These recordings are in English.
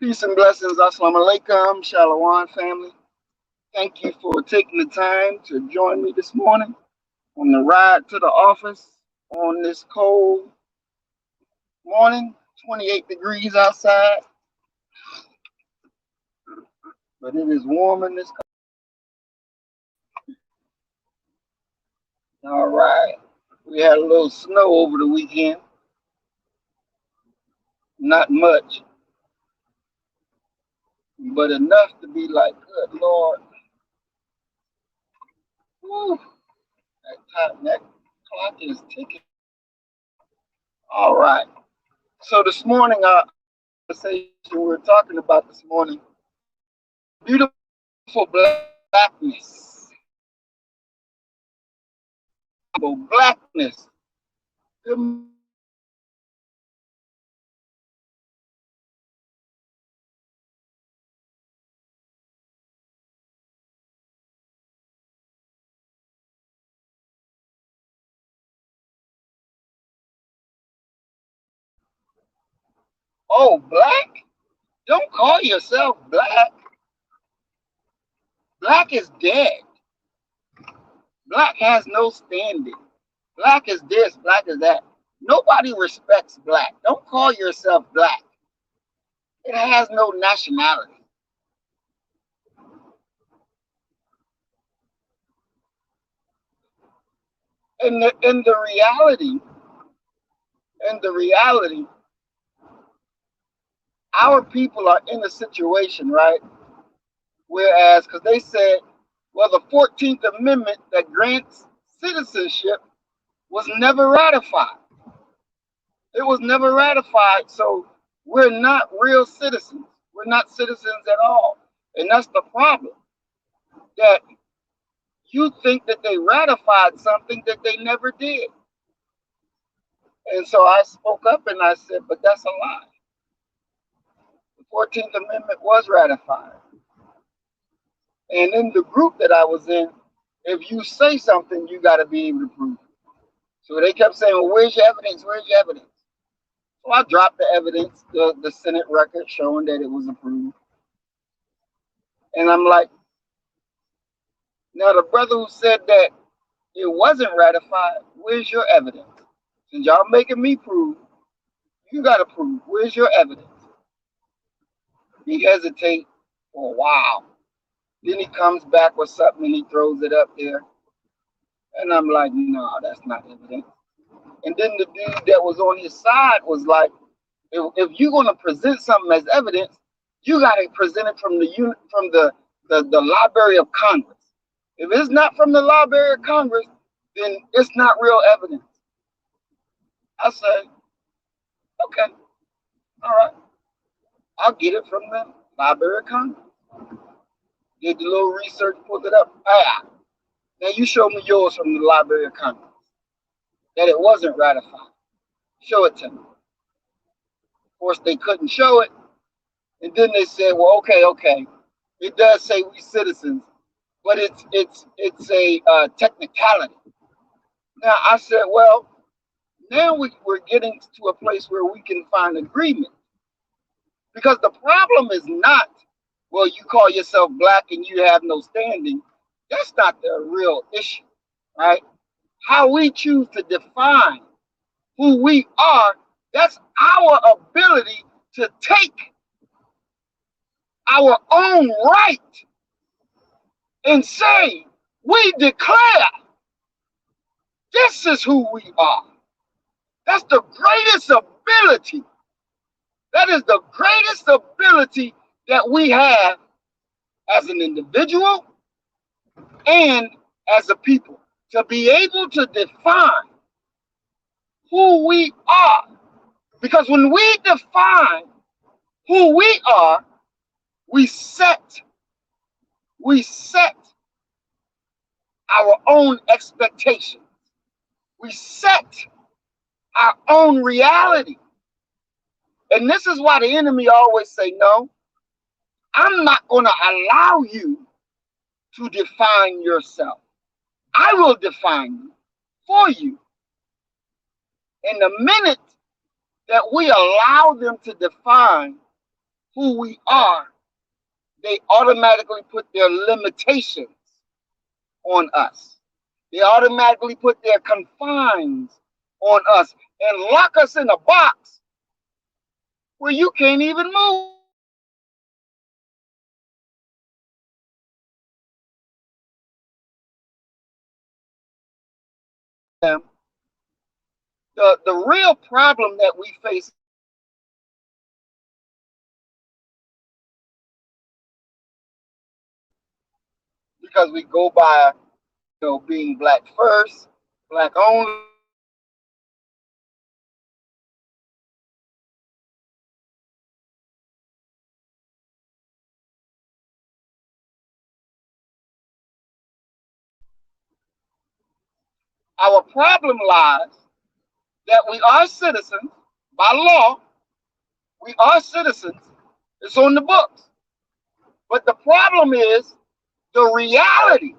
Peace and blessings. Assalamu alaikum, Shalom family. Thank you for taking the time to join me this morning on the ride to the office on this cold morning. 28 degrees outside, but it is warm in this. All right. We had a little snow over the weekend. Not much, but enough to be like, good Lord. Whew, that clock is ticking. All right. So this morning, our conversation we're talking about this morning, beautiful blackness. Blackness. Good. Oh, black? Don't call yourself black. Black is dead. Black has no standing. Black is this, black is that. Nobody respects black. Don't call yourself black. It has no nationality. And the reality, our people are in a situation, right? Whereas, because they said, well, the 14th Amendment that grants citizenship was never ratified. It was never ratified, so we're not real citizens. We're not citizens at all. And that's the problem, that you think that they ratified something that they never did. And so I spoke up and I said, but that's a lie. The 14th Amendment was ratified. And in the group that I was in, if you say something, you got to be able to prove it. So they kept saying, well, where's your evidence? Where's your evidence? So I dropped the evidence, the Senate record showing that it was approved. And I'm like, now the brother who said that it wasn't ratified, where's your evidence? Since y'all making me prove, you got to prove. Where's your evidence? He hesitates for a while. Then he comes back with something and he throws it up there. And I'm like, no, that's not evidence. And then the dude that was on his side was like, if you're going to present something as evidence, you got to present it from the Library of Congress. If it's not from the Library of Congress, then it's not real evidence. I say, okay, all right, I'll get it from the Library of Congress. Did the little research, pulled it up. Ah, now you show me yours from the Library of Congress that it wasn't ratified. Show it to me. Of course, they couldn't show it. And then they said, well, okay. It does say we citizens, but it's a technicality. Now I said, well, now we're getting to a place where we can find agreement. Because the problem is not, well, you call yourself black and you have no standing. That's not the real issue, right? How we choose to define who we are, that's our ability to take our own right and say, we declare this is who we are. That's the greatest ability. That is the greatest ability that we have as an individual and as a people, to be able to define who we are. Because when we define who we are, we set our own expectations. We set our own reality. And this is why the enemy always say, no, I'm not going to allow you to define yourself. I will define you for you. And the minute that we allow them to define who we are, they automatically put their limitations on us. They automatically put their confines on us and lock us in a box where you can't even move. The real problem that we face because we go by, being black first, black only. Our problem lies that we are citizens by law. We are citizens. It's on the books. But the problem is the reality.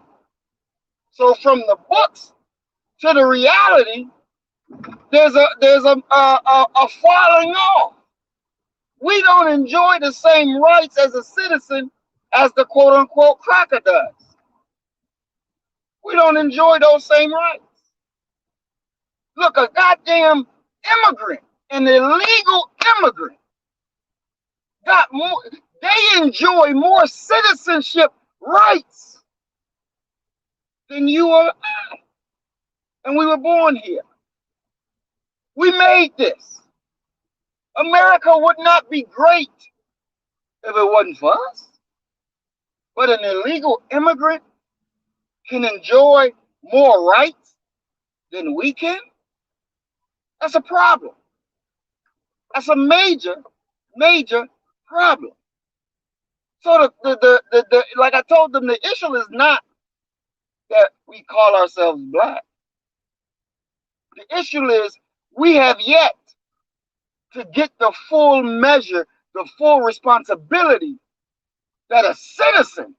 So from the books to the reality, there's a falling off. We don't enjoy the same rights as a citizen as the quote unquote cracker does. We don't enjoy those same rights. Look, a goddamn immigrant, an illegal immigrant, got more. They enjoy more citizenship rights than you or I. And we were born here. We made this. America would not be great if it wasn't for us. But an illegal immigrant can enjoy more rights than we can. That's a problem. That's a major, major problem. So like I told them, the issue is not that we call ourselves black. The issue is we have yet to get the full measure, the full responsibility that a citizen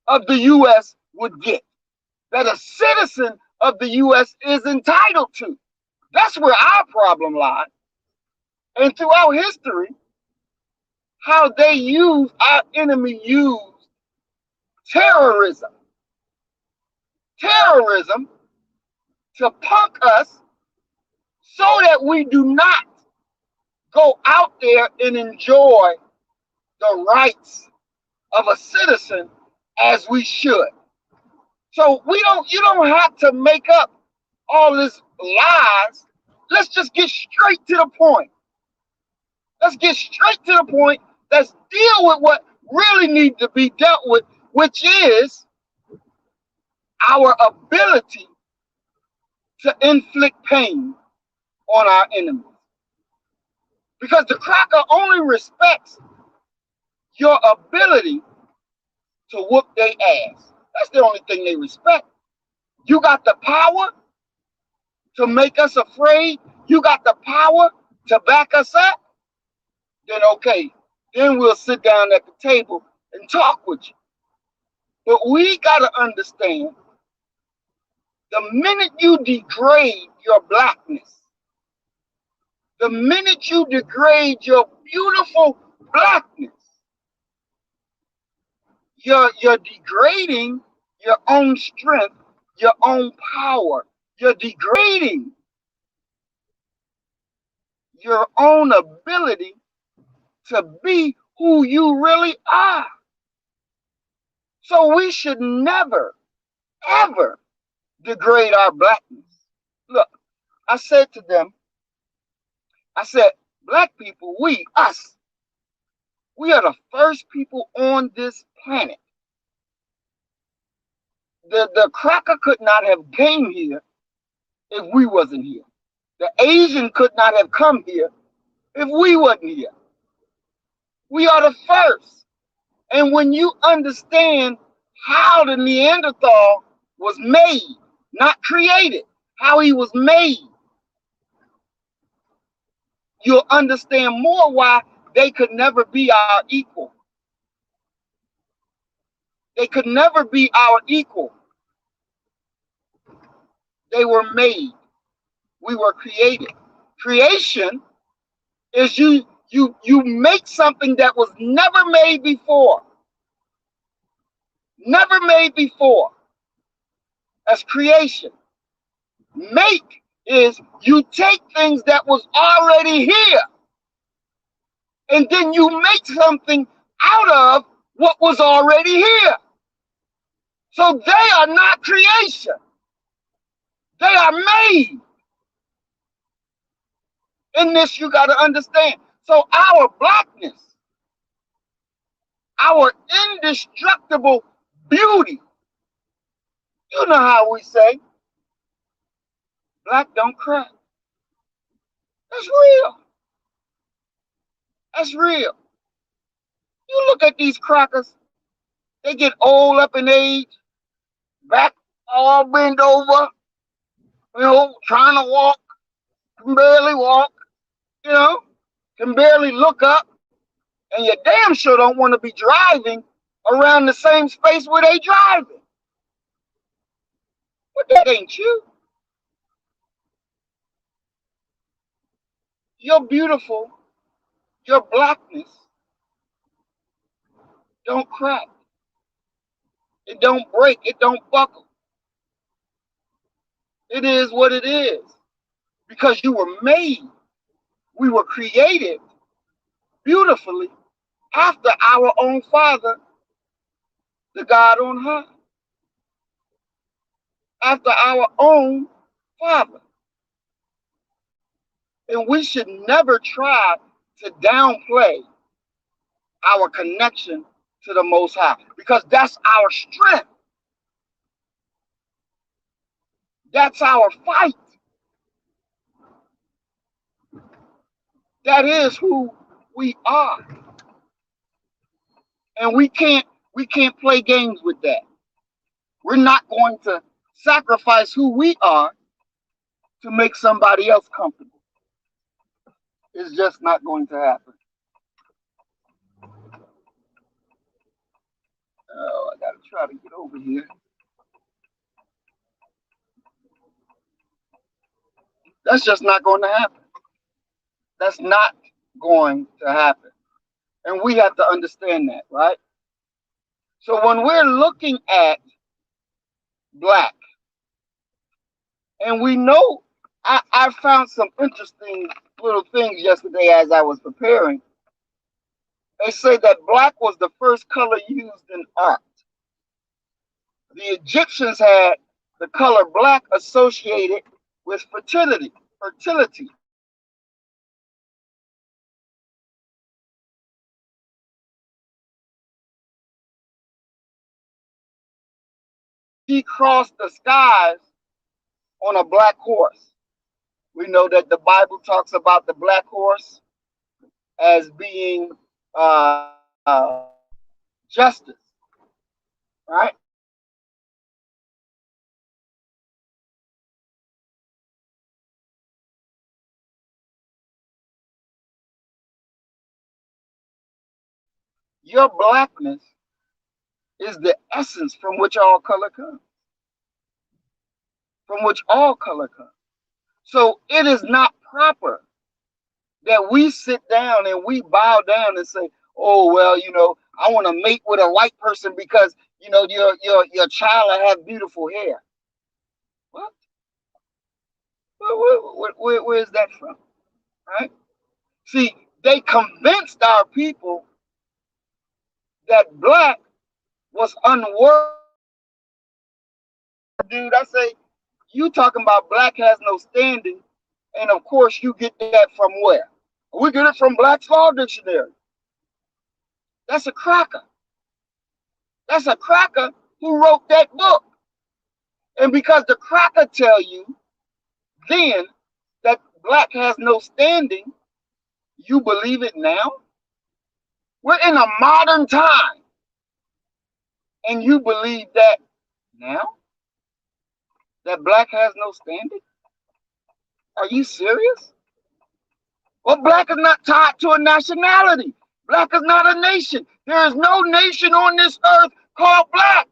of the U.S. would get, that a citizen of the U.S. is entitled to. That's where our problem lies. And throughout history, how our enemy used terrorism to punk us so that we do not go out there and enjoy the rights of a citizen as we should. So you don't have to make up all this lies. Let's just get straight to the point. Let's get straight to the point. Let's deal with what really needs to be dealt with, which is our ability to inflict pain on our enemies. Because the cracker only respects your ability to whoop their ass. That's the only thing they respect. You got the power to make us afraid. You got the power to back us up. Then okay, then we'll sit down at the table and talk with you. But we got to understand, the minute you degrade your blackness, the minute you degrade your beautiful blackness, you're degrading your own strength, your own power. You're degrading your own ability to be who you really are. So we should never, ever degrade our blackness. Look, I said to them, black people, us, we are the first people on this planet. The cracker could not have came here if we wasn't here. The Asian could not have come here if we wasn't here. We are the first. And when you understand how the Neanderthal was made, not created, how he was made, you'll understand more why they could never be our equal. They could never be our equal. They were made. We were created. Creation is you You make something that was never made before. Never made before. As creation. Make is you take things that was already here, and then you make something out of what was already here. So they are not creation. They are made. In this, you got to understand. So our blackness, our indestructible beauty, you know how we say, black don't crack. That's real. That's real. You look at these crackers, they get old up in age, back all bent over, trying to walk, can barely walk, can barely look up, and you damn sure don't want to be driving around the same space where they driving. But that ain't you. You're beautiful. Your blackness don't crack. It don't break. It don't buckle. It is what it is. Because you were made. We were created beautifully after our own Father, the God on high. After our own Father. And we should never try to downplay our connection to the Most High, because that's our strength. That's our fight. That is who we are. And we can't play games with that. We're not going to sacrifice who we are to make somebody else comfortable. It's just not going to happen. Oh, I gotta try to get over here. That's just not going to happen. That's not going to happen. And we have to understand that, right? So when we're looking at black, and we know, I found some interesting little things yesterday as I was preparing. They say that black was the first color used in art. The Egyptians had the color black associated with fertility. He crossed the skies on a black horse. We know that the Bible talks about the black horse as being justice, right? Your blackness is the essence from which all color comes. From which all color comes. So it is not proper that we sit down and we bow down and say, "Oh well, I want to mate with a white person because your child have beautiful hair." What? Where is that from? Right? See, they convinced our people that black was unworthy. Dude, I say, you talking about black has no standing, and of course you get that from where? We get it from Black's Law Dictionary. That's a cracker. That's a cracker who wrote that book. And because the cracker tell you then that black has no standing, you believe it now? We're in a modern time, and you believe that now? That black has no standing? Are you serious? Well, black is not tied to a nationality. Black is not a nation. There is no nation on this earth called black.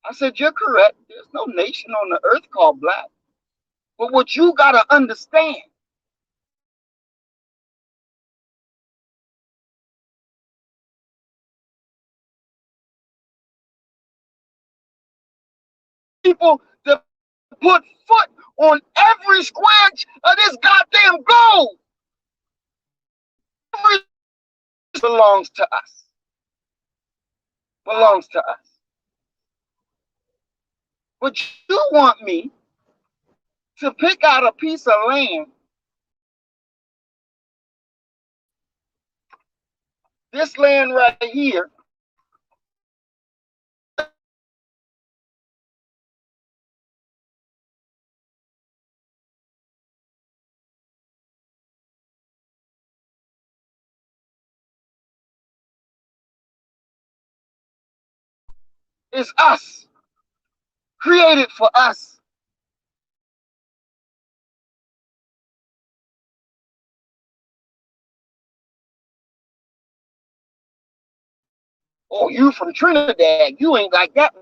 I said, you're correct. There's no nation on the earth called black. But what you got to understand, people to put foot on every square inch of this goddamn globe. Every belongs to us. Belongs to us. But you want me to pick out a piece of land. This land right here is us, created for us. Oh, you from Trinidad, you ain't like that.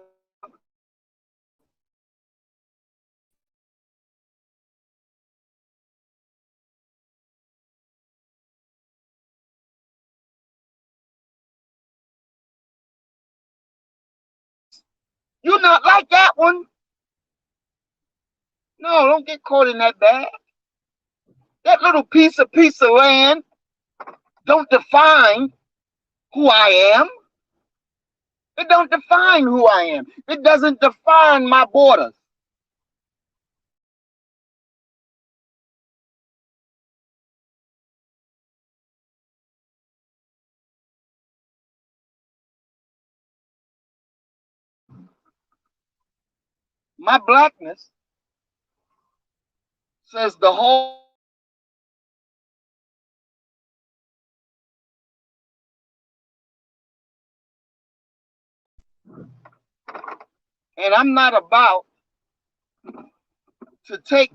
You're not like that one. No, don't get caught in that bag. That little piece of land don't define who I am. It don't define who I am. It doesn't define my borders. My blackness says the whole. And I'm not about to take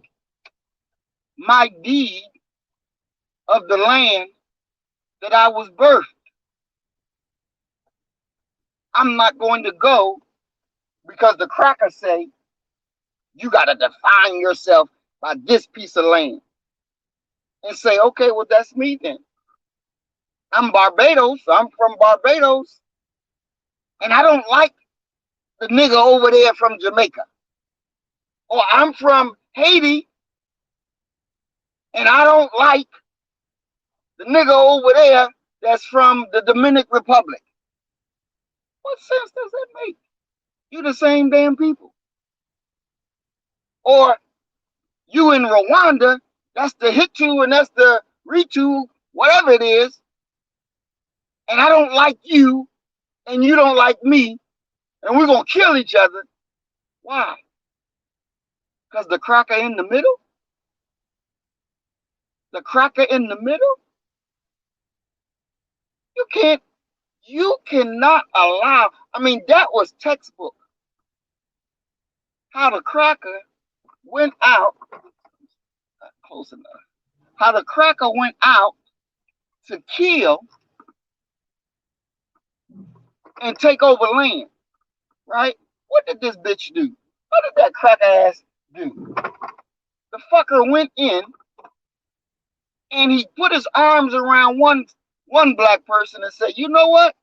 my deed of the land that I was birthed. I'm not going to go because the crackers say you got to define yourself by this piece of land and say, okay, well, that's me then. I'm Barbados. I'm from Barbados. And I don't like the nigga over there from Jamaica. Or I'm from Haiti. And I don't like the nigga over there that's from the Dominican Republic. What sense does that make? You the same damn people. Or you in Rwanda, that's the Hitu and that's the Ritu, whatever it is. And I don't like you and you don't like me. And we're going to kill each other. Why? Because the cracker in the middle? The cracker in the middle? You cannot allow, I mean, that was textbook. How the cracker went out, not close enough. How the cracker went out to kill and take over land, right? What did this bitch do? What did that cracker ass do? The fucker went in and he put his arms around one black person and said, you know what?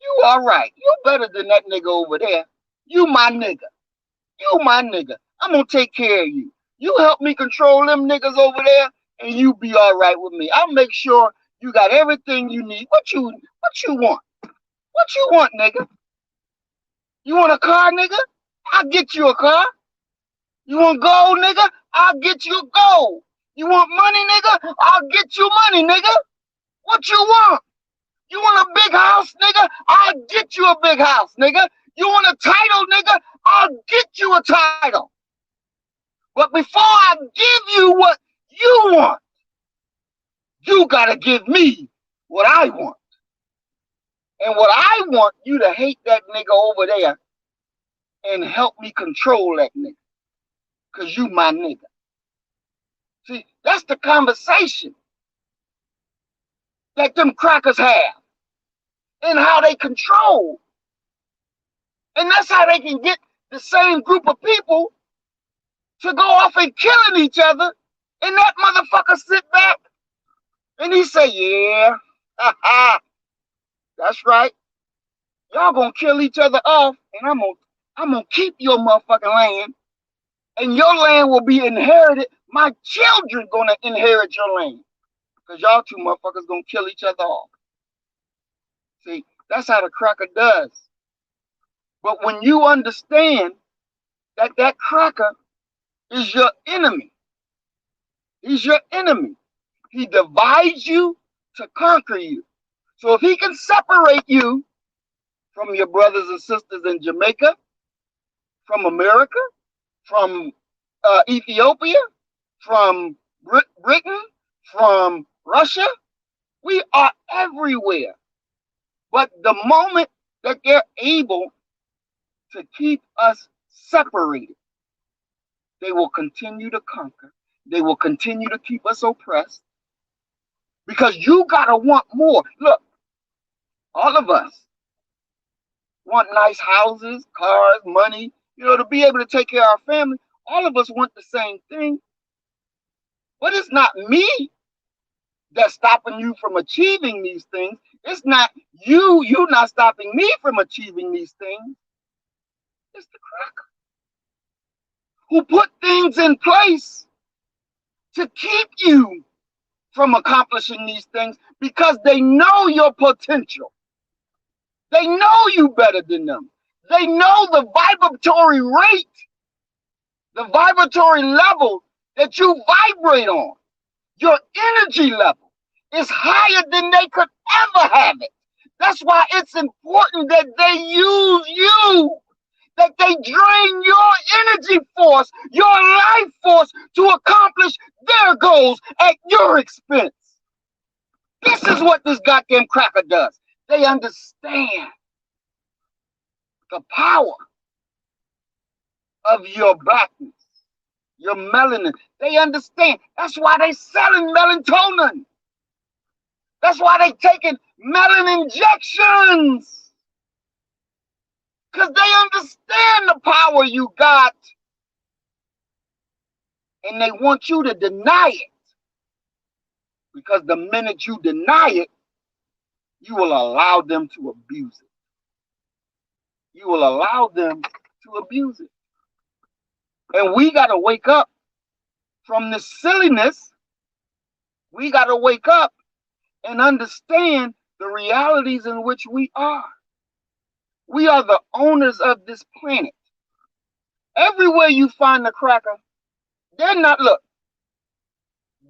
You all right. You better than that nigga over there. You my nigga. You my nigga. I'm gonna take care of you. You help me control them niggas over there, and you be all right with me. I'll make sure you got everything you need. What you want? What you want, nigga? You want a car, nigga? I'll get you a car. You want gold, nigga? I'll get you gold. You want money, nigga? I'll get you money, nigga. What you want? You want a big house, nigga? I'll get you a big house, nigga. You want a title, nigga? I'll get you a title. But before I give you what you want, you gotta give me what I want. And what I want, you to hate that nigga over there and help me control that nigga. Because you my nigga. See, that's the conversation that them crackers have. And how they control. And that's how they can get the same group of people to go off and killing each other. And that motherfucker sit back and he say, yeah, that's right. Y'all gonna kill each other off and I'm gonna I'm going to keep your motherfucking land, and your land will be inherited. My children going to inherit your land. Because y'all two motherfuckers going to kill each other off. See, that's how the cracker does. But when you understand that that cracker is your enemy, he's your enemy. He divides you to conquer you. So if he can separate you from your brothers and sisters in Jamaica, from America, from Ethiopia, from Britain, from Russia, we are everywhere. But the moment that they're able to keep us separated, they will continue to conquer. They will continue to keep us oppressed. Because you gotta want more. Look, all of us want nice houses, cars, money, to be able to take care of our family. All of us want the same thing. But it's not me that's stopping you from achieving these things. It's not you not stopping me from achieving these things. It's the cracker who put things in place to keep you from accomplishing these things because they know your potential. They know you better than them. They know the vibratory rate, the vibratory level that you vibrate on. Your energy level is higher than they could ever have it. That's why it's important that they use you, that they drain your energy force, your life force to accomplish their goals at your expense. This is what this goddamn cracker does. They understand the power of your blackness, your melanin. They understand. That's why they selling melatonin. That's why they taking melanin injections. Because they understand the power you got. And they want you to deny it. Because the minute you deny it, you will allow them to abuse it. You will allow them to abuse it. And we got to wake up from this silliness. We got to wake up and understand the realities in which we are. We are the owners of this planet. Everywhere you find the cracker, they're not, look,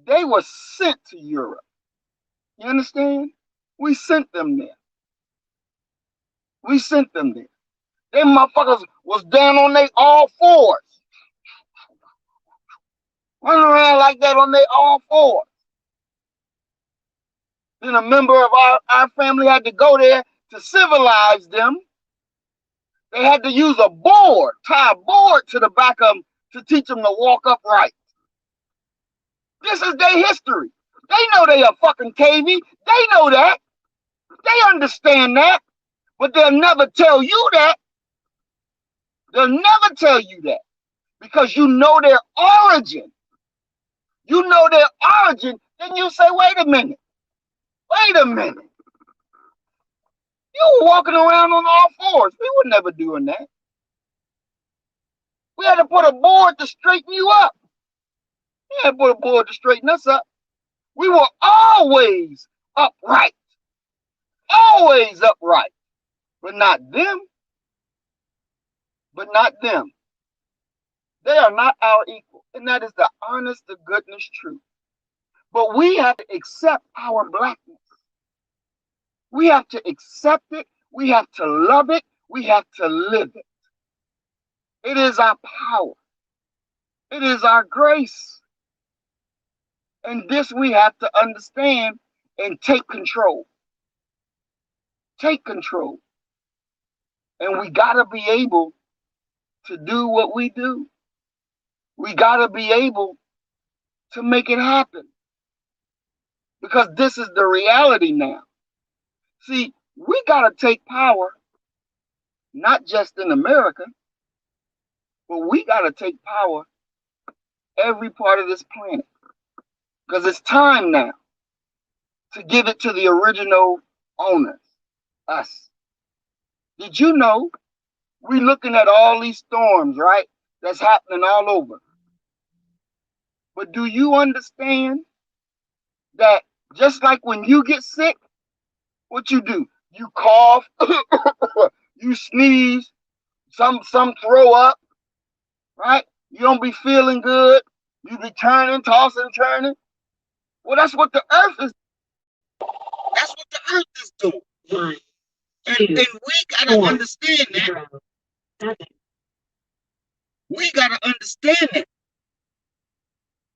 they were sent to Europe. You understand? We sent them there. We sent them there. Them motherfuckers was down on their all fours. Running around like that on their all fours. Then a member of our family had to go there to civilize them. They had to use a board, tie a board to the back of them to teach them to walk upright. This is their history. They know they are fucking cavey. They know that. They understand that. But they'll never tell you that. They'll never tell you that. Because you know their origin. You know their origin, then you say, wait a minute. Wait a minute. You were walking around on all fours. We were never doing that. We had to put a board to straighten you up. We had to put a board to straighten us up. We were always upright. Always upright. But not them. But not them. They are not our equal. And that is the honest to goodness truth. But we have to accept our blackness. We have to accept it. We have to love it. We have to live it. It is our power. It is our grace. And this we have to understand and take control. Take control. And we got to be able to do what we do. We got to be able to make it happen. Because this is the reality now. See, we got to take power, not just in America, but we got to take power every part of this planet. Because it's time now to give it to the original owners, us. Did you know We looking at all these storms, right? That's happening all over. But do you understand that just like when you get sick, what you do? You cough, you sneeze, some throw up, right? You don't be feeling good. You be turning, tossing, turning. Well, that's what the earth is. That's what the earth is doing. Right. And we gotta understand that. We gotta understand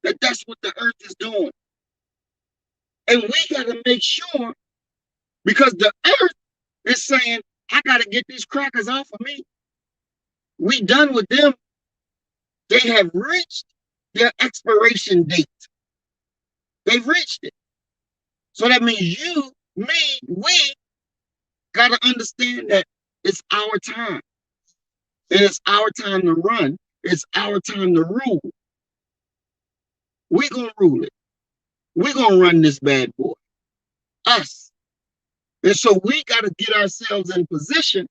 that that's what the earth is doing. And we gotta make sure, because the earth is saying, I gotta get these crackers off of me. We done with them. They have reached their expiration date. They've reached it. So that means you, me, we gotta understand that it's our time. And it's our time to run. It's our time to rule. We're gonna rule it. We're gonna run this bad boy. Us. And so we gotta get ourselves in position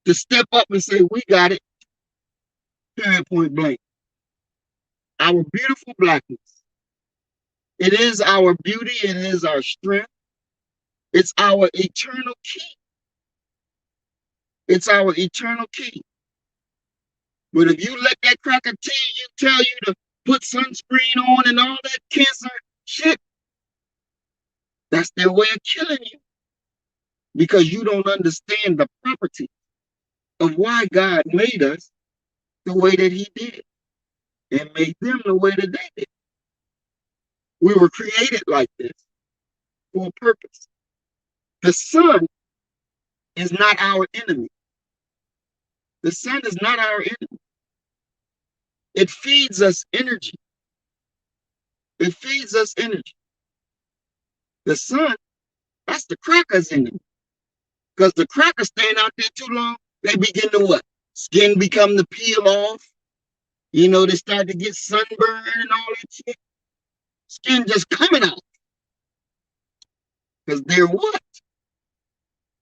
to step up and say, we got it. Period, point blank. Our beautiful blackness. It is our beauty. It is our strength. It's our eternal key. It's our eternal key. But if you let that cracker tell you to put sunscreen on and all that cancer shit, that's their way of killing you. Because you don't understand the property of why God made us the way that he did and made them the way that they did. We were created like this for a purpose. The sun is not our enemy. The sun is not our enemy. It feeds us energy. It feeds us energy. The sun, that's the cracker's enemy. Because the crackers staying out there too long, they begin to what? Skin become to peel off. You know, they start to get sunburned and all that shit. Skin just coming out. Because they're what?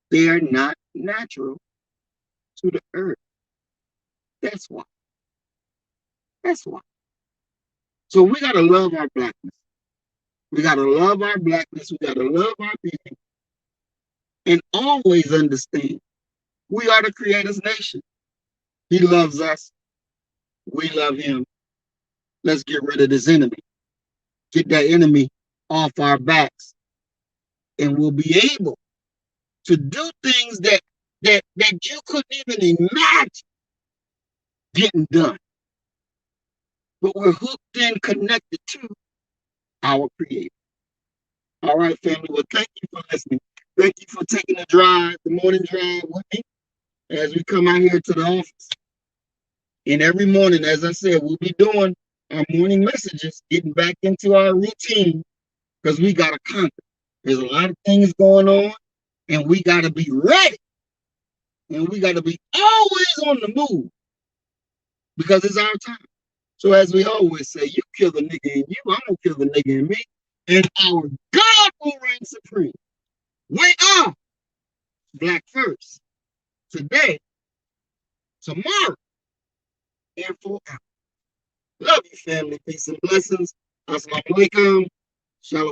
They are not natural to the earth. That's why. That's why. So we got to love our blackness. We got to love our blackness. We got to love our beauty. And always understand we are the Creator's nation. He loves us. We love him. Let's get rid of this enemy. Get that enemy off our backs. And we'll be able to do things that you couldn't even imagine getting done. But we're hooked and connected to our Creator. All right, family. Well, thank you for listening. Thank you for taking the morning drive with me as we come out here to the office. And every morning, as I said, we'll be doing our morning messages, getting back into our routine, because we got to conquer. There's a lot of things going on, and we got to be ready. And we got to be always on the move, because it's our time. So as we always say, you kill the nigga in you, I'm going to kill the nigga in me, and our God will reign supreme. We are Black first. Today, tomorrow, and forever. Love you, family. Peace and blessings. Assalamu alaikum. Shalom.